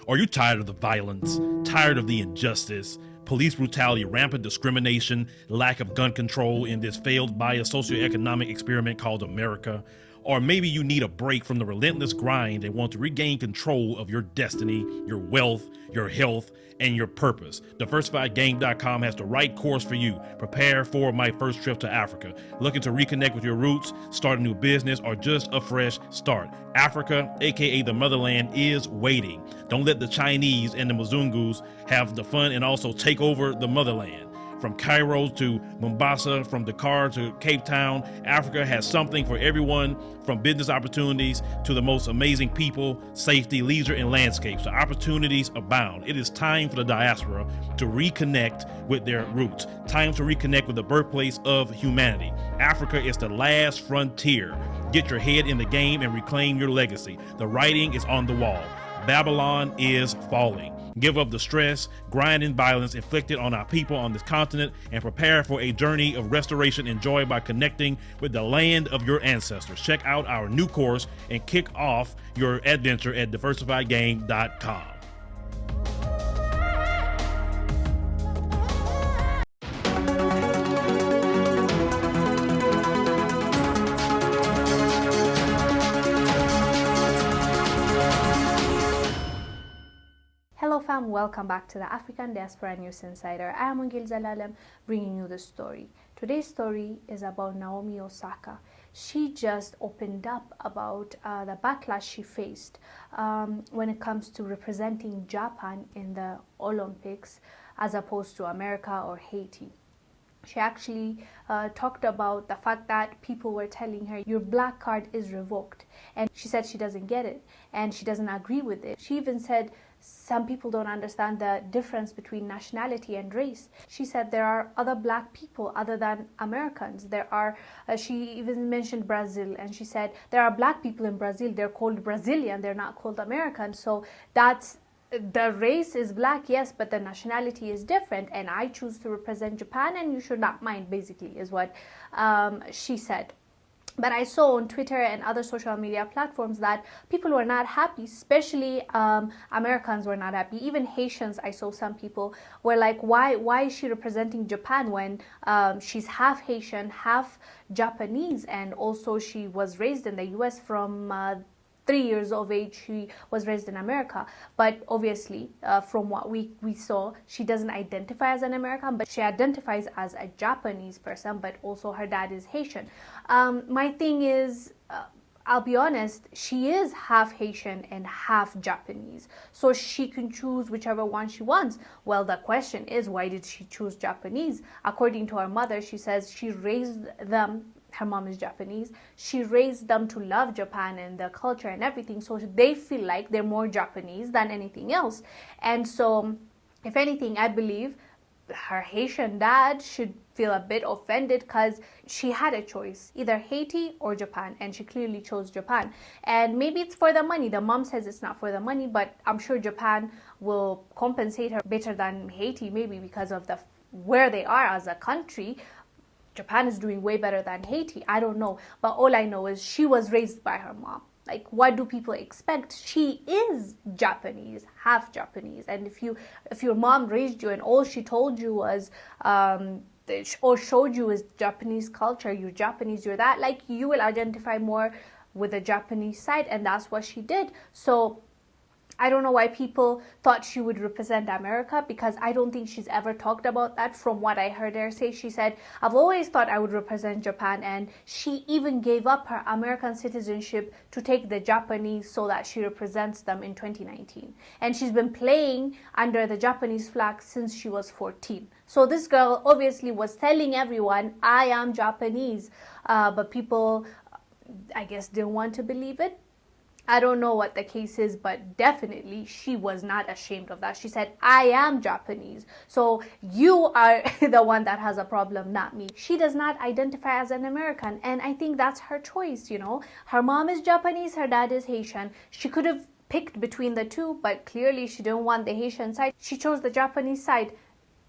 Are you tired of the violence, tired of the injustice, police brutality, rampant discrimination, lack of gun control in this failed biased socioeconomic experiment called America? Or maybe you need a break from the relentless grind and want to regain control of your destiny, your wealth, your health, and your purpose. DiversifiedGame.com has the right course for you. Prepare for my first trip to Africa. Looking to reconnect with your roots, start a new business, or just a fresh start. Africa, aka the motherland, is waiting. Don't let the Chinese and the Mzungus have the fun and also take over the motherland. From Cairo to Mombasa, from Dakar to Cape Town, Africa has something for everyone, from business opportunities to the most amazing people, safety, leisure, and landscapes. The opportunities abound. It is time for the diaspora to reconnect with their roots. Time to reconnect with the birthplace of humanity. Africa is the last frontier. Get your head in the game and reclaim your legacy. The writing is on the wall. Babylon is falling. Give up the stress, grind, and violence inflicted on our people on this continent and prepare for a journey of restoration enjoyed by connecting with the land of your ancestors. Check out our new course and kick off your adventure at DiversifiedGame.com. Hello fam, welcome back to the African Diaspora News Insider. I am Wongel Zelalem bringing you the story. Today's story is about Naomi Osaka. She just opened up about the backlash she faced when it comes to representing Japan in the Olympics as opposed to America or Haiti. She actually talked about the fact that people were telling her your black card is revoked, and she said she doesn't get it and she doesn't agree with it. She even said some people don't understand the difference between nationality and race. She said there are other black people other than Americans. There are, she even mentioned Brazil, and she said there are black people in Brazil. They're called Brazilian. They're not called American. So that's, the race is black, yes, but the nationality is different. And I choose to represent Japan, and you should not mind, basically, is what she said. But I saw on Twitter and other social media platforms that people were not happy, especially Americans were not happy. Even Haitians, I saw some people were like, why is she representing Japan when she's half Haitian, half Japanese, and also she was raised in the US from 3 years of age. She was raised in America, but obviously from what we saw, she doesn't identify as an American, but she identifies as a Japanese person, but also her dad is Haitian. My thing is, I'll be honest, she is half Haitian and half Japanese, so she can choose whichever one she wants. Well, the question is, why did she choose Japanese? According to her mother, she says she raised them, her mom is Japanese, she raised them to love Japan and the culture and everything, so they feel like they're more Japanese than anything else. And so, if anything, I believe her Haitian dad should feel a bit offended because she had a choice, either Haiti or Japan, and she clearly chose Japan. And maybe it's for the money. The mom says it's not for the money, but I'm sure Japan will compensate her better than Haiti, maybe because of the where they are as a country. Japan is doing way better than Haiti. I don't know. But all I know is she was raised by her mom. Like, what do people expect? She is Japanese, half Japanese. And if your mom raised you and all she told you was, or showed you is Japanese culture, you're Japanese, you're that, like, you will identify more with the Japanese side. And that's what she did. So I don't know why people thought she would represent America, because I don't think she's ever talked about that. From what I heard her say, she said, I've always thought I would represent Japan, and she even gave up her American citizenship to take the Japanese so that she represents them in 2019. And she's been playing under the Japanese flag since she was 14. So this girl obviously was telling everyone, I am Japanese, but people, I guess, didn't want to believe it. I don't know what the case is, but definitely she was not ashamed of that. She said, I am Japanese. So you are the one that has a problem, not me. She does not identify as an American. And I think that's her choice, you know. Her mom is Japanese, her dad is Haitian. She could have picked between the two, but clearly she didn't want the Haitian side. She chose the Japanese side.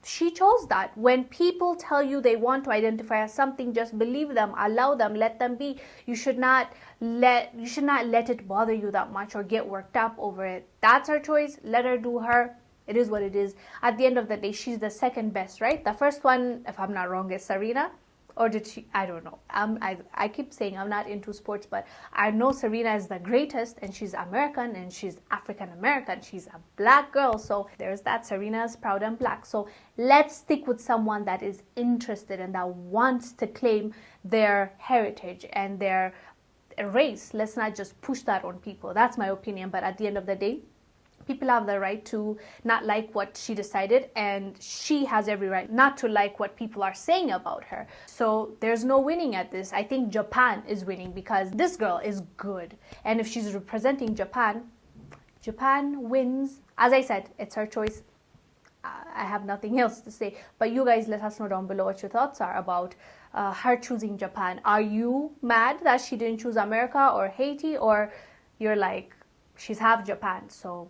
she chose that. When people tell you they want to identify as something, just believe them, allow them, let them be. You should not let it bother you that much or get worked up over it. That's her choice. Let her do her. It is what it is. At the end of the day, she's the second best, right? The first one, if I'm not wrong, is Serena. Or did she? I don't know. I keep saying I'm not into sports, but I know Serena is the greatest, and she's American, and she's African American. She's a black girl, so there's that. Serena is proud and black. So let's stick with someone that is interested and that wants to claim their heritage and their race. Let's not just push that on people. That's my opinion. But at the end of the day, people have the right to not like what she decided, and she has every right not to like what people are saying about her. So there's no winning at this. I think Japan is winning because this girl is good. And if she's representing Japan, Japan wins. As I said, it's her choice. I have nothing else to say. But you guys, let us know down below what your thoughts are about her choosing Japan. Are you mad that she didn't choose America or Haiti? Or you're like, she's half Japan, so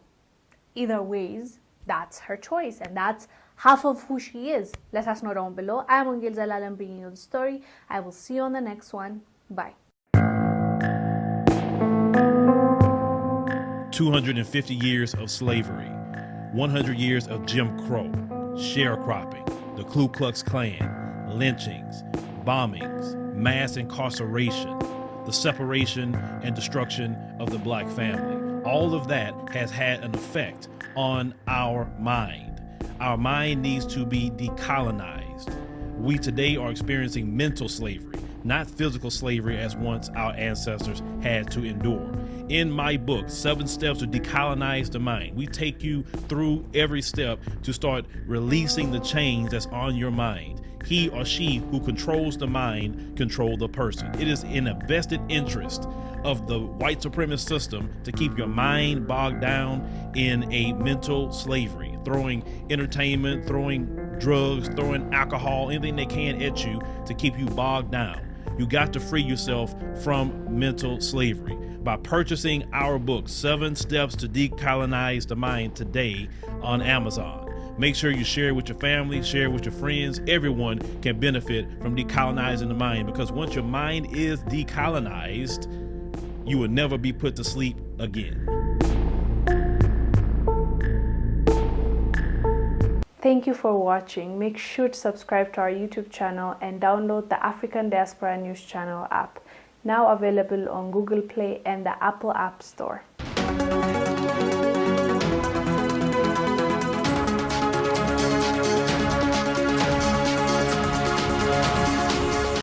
either ways, that's her choice, and that's half of who she is. Let us know down below. I am Wongel Zelalem bringing you the story. I will see you on the next one. Bye. 250 years of slavery, 100 years of Jim Crow, sharecropping, the Ku Klux Klan, lynchings, bombings, mass incarceration, the separation and destruction of the black family. All of that has had an effect on our mind. Our mind needs to be decolonized. We today are experiencing mental slavery, not physical slavery as once our ancestors had to endure. In my book, 7 Steps to Decolonize the Mind, we take you through every step to start releasing the chains that's on your mind. He or she who controls the mind control the person. It is in a vested interest of the white supremacist system to keep your mind bogged down in a mental slavery, throwing entertainment, throwing drugs, throwing alcohol, anything they can at you to keep you bogged down. You got to free yourself from mental slavery by purchasing our book, 7 Steps to Decolonize the Mind, today on Amazon. Make sure you share it with your family, share it with your friends. Everyone can benefit from decolonizing the mind, because once your mind is decolonized, you will never be put to sleep again. Thank you for watching. Make sure to subscribe to our YouTube channel and download the African Diaspora News Channel app, now available on Google Play and the Apple App Store.